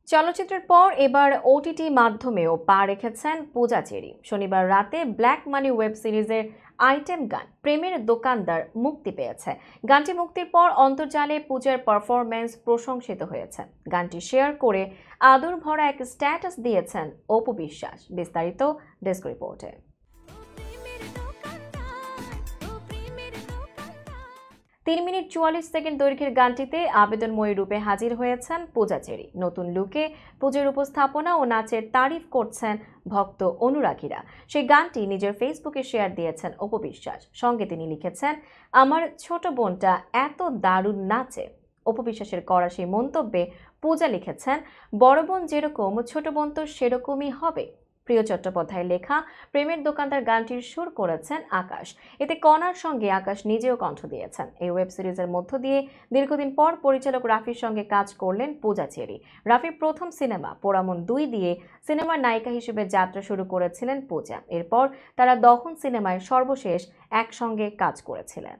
চলচ্চিত্রের পর এবার ওটিটি মাধ্যমেও পা রেখেছেন পূজা চেরি। শনিবার রাতে ব্ল্যাক মানি ওয়েব সিরিজের আইটেম গান প্রেমের দোকানদার মুক্তি পেয়েছে। গানটি মুক্তির পর অন্তর্জালে পূজার পারফরম্যান্স প্রশংসিত হয়েছে। গানটি শেয়ার করে আদর ভরা এক স্ট্যাটাস দিয়েছেন অপু বিশ্বাস। বিস্তারিত ডেস্ক রিপোর্টে। 3 মিনিট 44 সেকেন্ড দৈর্ঘ্যের গানটিতে আবেদনময়ী রূপে হাজির হয়েছেন পূজা চেরি। নতুন লুকে পূজার উপস্থাপনা ও নাচের তারিফ করছেন ভক্ত অনুরাগীরা। সেই গানটি নিজের ফেসবুকে শেয়ার দিয়েছেন অপু বিশ্বাস। সঙ্গে তিনি লিখেছেন, আমার ছোট বোনটা এত দারুণ নাচে। অপু বিশ্বাসের করা সেই মন্তব্যে পূজা লিখেছেন, বড় বোন যেরকম ছোট বোন তো সেরকমই হবে। প্রিয় চট্টোপাধ্যায়ের লেখা প্রেমের দোকানদার গানটির সুর করেছেন আকাশ। এতে কণার সঙ্গে আকাশ নিজেও কণ্ঠ দিয়েছেন। এই ওয়েব সিরিজের মধ্য দিয়ে দীর্ঘদিন পর পরিচালক রাফির সঙ্গে কাজ করলেন পূজা চেরি। রাফির প্রথম সিনেমা পোড়ামন 2 দিয়ে সিনেমার নায়িকা হিসেবে যাত্রা শুরু করেছিলেন পূজা। এরপর তারা দহন সিনেমায় সর্বশেষ একসঙ্গে কাজ করেছিলেন।